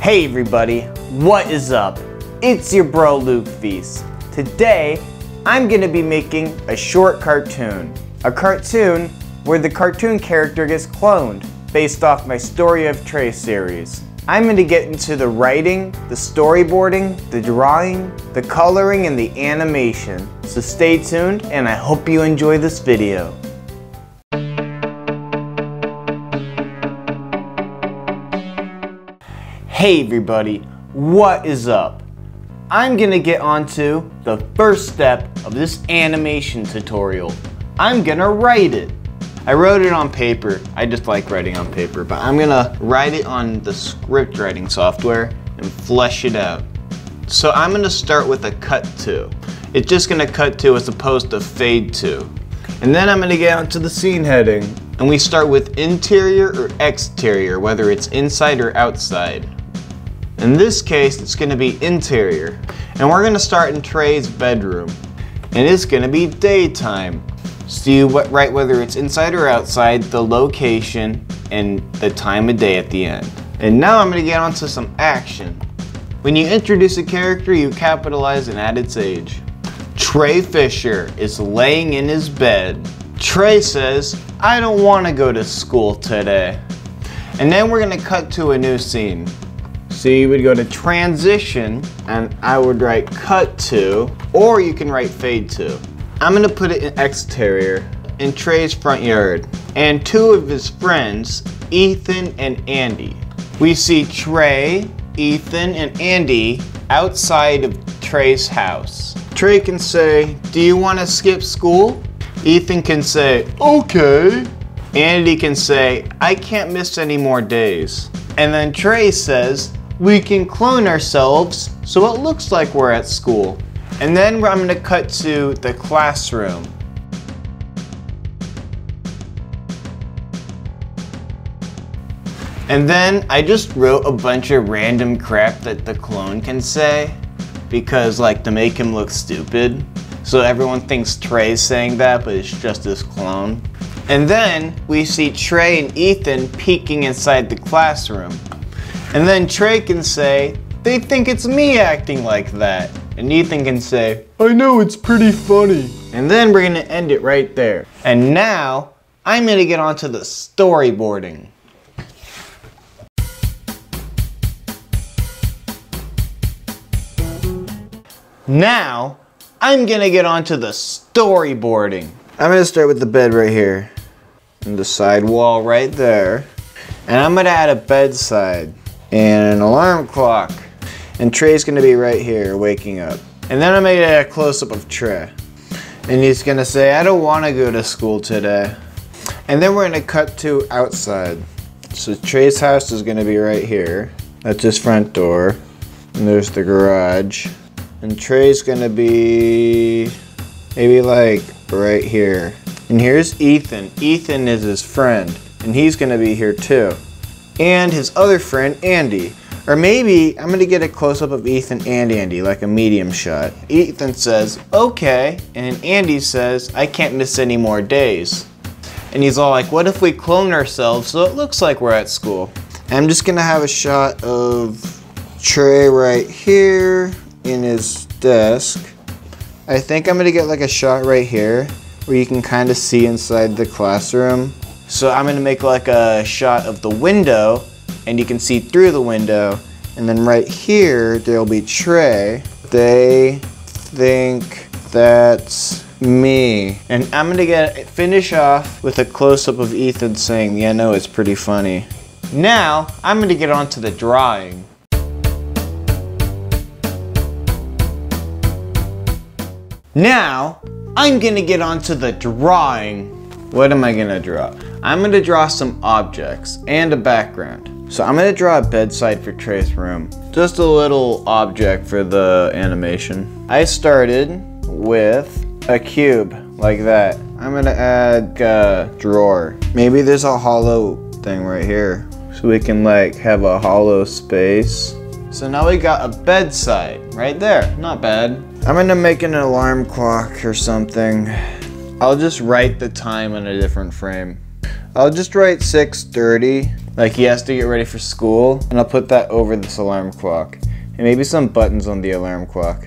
Hey everybody, what is up? It's your bro Luke Feast. Today, I'm gonna be making a short cartoon. A cartoon where the cartoon character gets cloned based off my Story of Trey series. I'm gonna get into the writing, the storyboarding, the drawing, the coloring, and the animation. So stay tuned and I hope you enjoy this video. Hey everybody, what is up? I'm gonna get onto the first step of this animation tutorial. I'm gonna write it. I wrote it on paper. I just like writing on paper, but I'm gonna write it on the script writing software and flesh it out. So I'm gonna start with a cut to. It's just gonna cut to as opposed to fade to. And then I'm gonna get onto the scene heading. And we start with interior or exterior, whether it's inside or outside. In this case, it's gonna be interior. And we're gonna start in Trey's bedroom. And it's gonna be daytime. So you write whether it's inside or outside, the location, and the time of day at the end. And now I'm gonna get onto some action. When you introduce a character, you capitalize and add its age. Trey Fisher is laying in his bed. Trey says, "I don't wanna go to school today." And then we're gonna cut to a new scene. So you would go to transition, and I would write cut to, or you can write fade to. I'm gonna put it in exterior, in Trey's front yard, and two of his friends, Ethan and Andy. We see Trey, Ethan, and Andy outside of Trey's house. Trey can say, "Do you wanna skip school?" Ethan can say, "Okay." Andy can say, "I can't miss any more days." And then Trey says, "We can clone ourselves so it looks like we're at school." And then I'm gonna cut to the classroom. And then I just wrote a bunch of random crap that the clone can say because like to make him look stupid. So everyone thinks Trey's saying that, but it's just his clone. And then we see Trey and Ethan peeking inside the classroom. And then Trey can say, "They think it's me acting like that." And Ethan can say, "I know, it's pretty funny." And then we're gonna end it right there. And now, I'm gonna get onto the storyboarding. Now, I'm gonna get onto the storyboarding. I'm gonna start with the bed right here. And the side wall right there. And I'm gonna add a bedside and an alarm clock. And Trey's gonna be right here, waking up. And then I'm gonna get a close-up of Trey. And he's gonna say, "I don't wanna go to school today." And then we're gonna cut to outside. So Trey's house is gonna be right here. That's his front door. And there's the garage. And Trey's gonna be maybe like right here. And here's Ethan. Ethan is his friend. And he's gonna be here too. And his other friend, Andy. Or maybe I'm gonna get a close-up of Ethan and Andy, like a medium shot. Ethan says, "Okay," and Andy says, "I can't miss any more days." And he's all like, "What if we clone ourselves so it looks like we're at school?" And I'm just gonna have a shot of Trey right here in his desk. I think I'm gonna get like a shot right here where you can kind of see inside the classroom. So I'm gonna make like a shot of the window and you can see through the window. And then right here, there'll be Trey. "They think that's me." And I'm gonna finish off with a close-up of Ethan saying, "Yeah, no, it's pretty funny." Now, I'm gonna get on to the drawing. Now, I'm gonna get on to the drawing. What am I gonna draw? I'm gonna draw some objects and a background. So I'm gonna draw a bedside for Trey's room. Just a little object for the animation. I started with a cube, like that. I'm gonna add a drawer. Maybe there's a hollow thing right here. So we can like have a hollow space. So now we got a bedside right there, not bad. I'm gonna make an alarm clock or something. I'll just write the time on a different frame. I'll just write 6:30, like he has to get ready for school, and I'll put that over this alarm clock. And maybe some buttons on the alarm clock.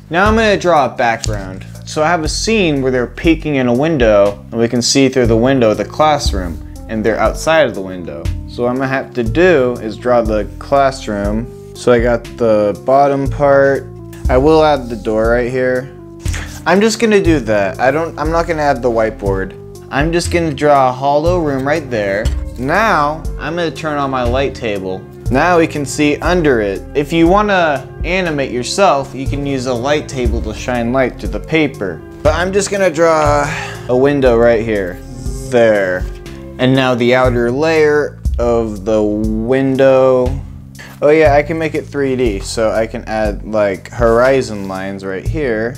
Now I'm gonna draw a background. So I have a scene where they're peeking in a window, and we can see through the window of the classroom, and they're outside of the window. So what I'm gonna have to do is draw the classroom. So I got the bottom part. I will add the door right here. I'm just gonna do that. I'm not gonna add the whiteboard. I'm just gonna draw a hollow room right there. Now, I'm gonna turn on my light table. Now we can see under it. If you wanna animate yourself, you can use a light table to shine light to the paper. But I'm just gonna draw a window right here. There. And now the outer layer of the window. Oh yeah, I can make it 3D, so I can add like horizon lines right here.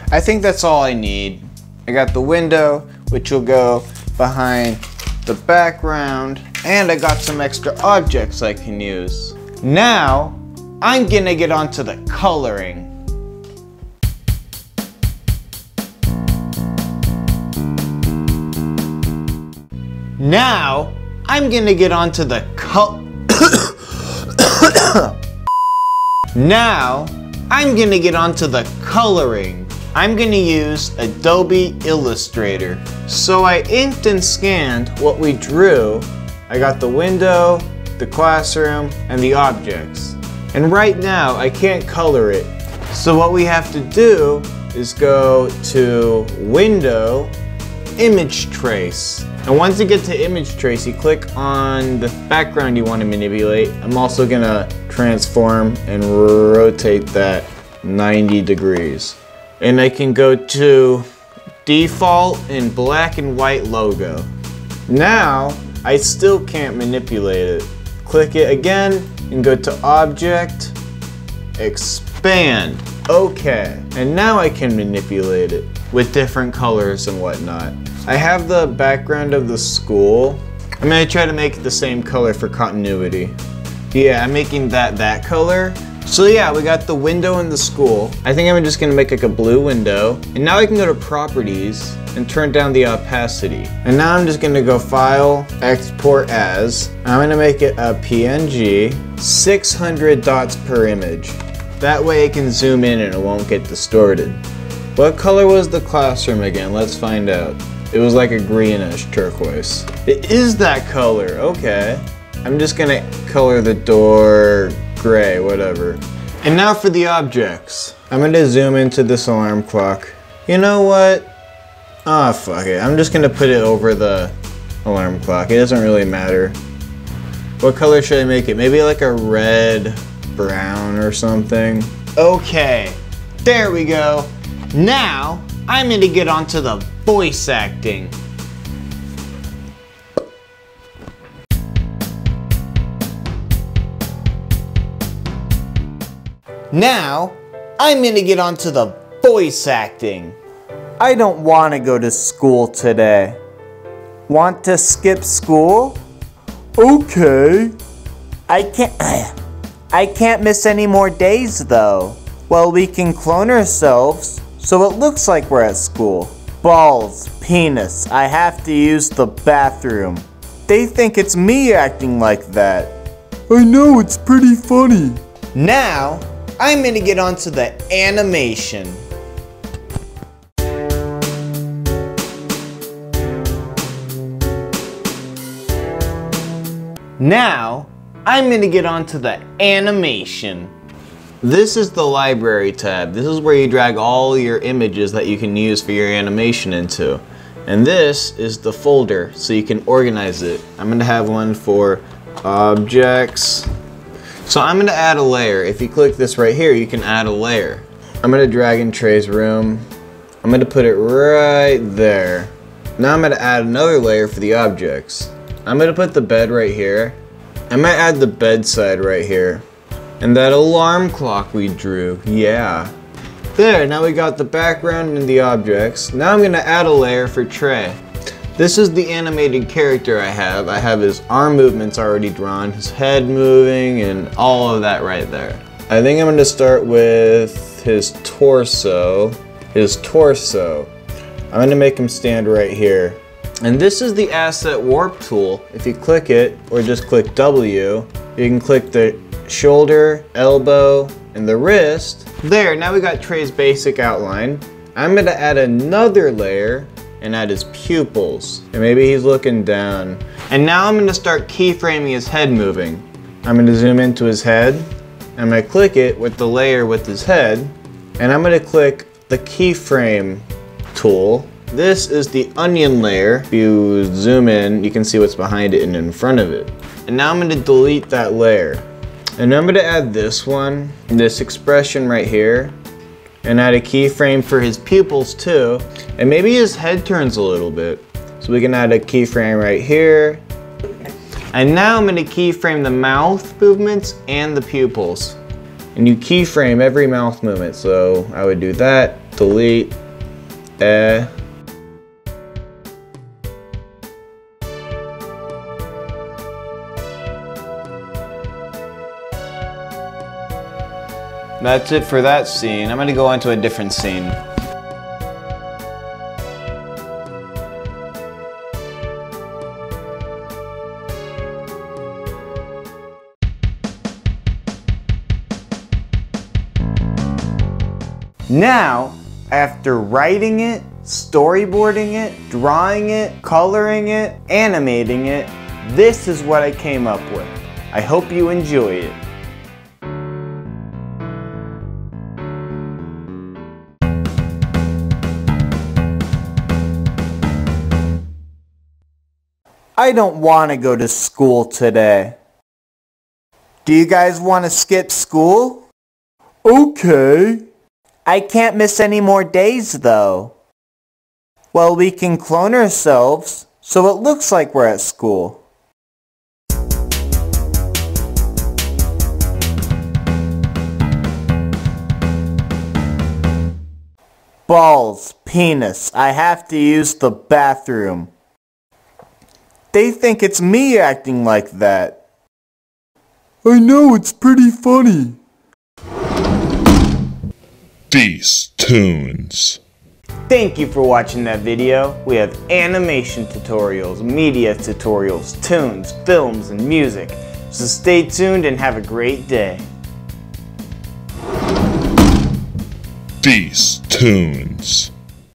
I think that's all I need. I got the window, which will go behind the background, and I got some extra objects I can use. Now, I'm gonna get onto the coloring. Now, I'm gonna get onto the Now, I'm gonna get onto the coloring. I'm gonna use Adobe Illustrator. So I inked and scanned what we drew. I got the window, the classroom, and the objects. And right now, I can't color it. So what we have to do is go to Window, Image Trace. And once you get to Image Trace, you click on the background you want to manipulate. I'm also gonna transform and rotate that 90 degrees. And I can go to Default and Black and White Logo. Now, I still can't manipulate it. Click it again and go to Object, Expand. Okay, and now I can manipulate it with different colors and whatnot. I have the background of the school. I'm gonna try to make it the same color for continuity. Yeah, I'm making that color. So yeah, we got the window in the school. I think I'm just gonna make like a blue window. And now I can go to Properties and turn down the opacity. And now I'm just gonna go File, Export As. I'm gonna make it a PNG, 600 dots per image. That way it can zoom in and it won't get distorted. What color was the classroom again? Let's find out. It was like a greenish turquoise. It is that color, okay. I'm just gonna color the door gray, whatever. And now for the objects. I'm gonna zoom into this alarm clock. You know what? Ah, fuck it. I'm just gonna put it over the alarm clock. It doesn't really matter. What color should I make it? Maybe like a red, brown or something. Okay, there we go. Now, I'm gonna get onto the voice acting. Now, I'm gonna get onto the voice acting. I don't want to go to school today. Want to skip school? Okay. I can't miss any more days though. Well, we can clone ourselves so it looks like we're at school. Balls, penis, I have to use the bathroom. They think it's me acting like that. I know, it's pretty funny. Now, I'm gonna get onto the animation. Now, I'm gonna get onto the animation. This is the library tab. This is where you drag all your images that you can use for your animation into. And this is the folder, so you can organize it. I'm gonna have one for objects. So I'm gonna add a layer. If you click this right here, you can add a layer. I'm gonna drag in Trey's room. I'm gonna put it right there. Now I'm gonna add another layer for the objects. I'm gonna put the bed right here. I might add the bedside right here. And that alarm clock we drew, yeah. There, now we got the background and the objects. Now I'm gonna add a layer for Trey. This is the animated character I have. I have his arm movements already drawn, his head moving, and all of that right there. I think I'm gonna start with his torso. I'm gonna make him stand right here. And this is the asset warp tool. If you click it, or just click W, you can click the shoulder, elbow, and the wrist. There, now we got Trey's basic outline. I'm gonna add another layer and add his pupils. And maybe he's looking down. And now I'm gonna start keyframing his head moving. I'm gonna zoom into his head. I'm gonna click it with the layer with his head. And I'm gonna click the keyframe tool. This is the onion layer. If you zoom in, you can see what's behind it and in front of it. And now I'm gonna delete that layer. And I'm gonna add this one, this expression right here, and add a keyframe for his pupils too. And maybe his head turns a little bit. So we can add a keyframe right here. And now I'm gonna keyframe the mouth movements and the pupils. And you keyframe every mouth movement. So I would do that, delete, That's it for that scene. I'm gonna go on to a different scene. Now, after writing it, storyboarding it, drawing it, coloring it, animating it, this is what I came up with. I hope you enjoy it. I don't want to go to school today. Do you guys want to skip school? Okay. I can't miss any more days though. Well, we can clone ourselves so it looks like we're at school. Balls, penis, I have to use the bathroom. They think it's me acting like that. I know, it's pretty funny. These tunes. Thank you for watching that video. We have animation tutorials, media tutorials, tunes, films, and music. So stay tuned and have a great day. These tunes.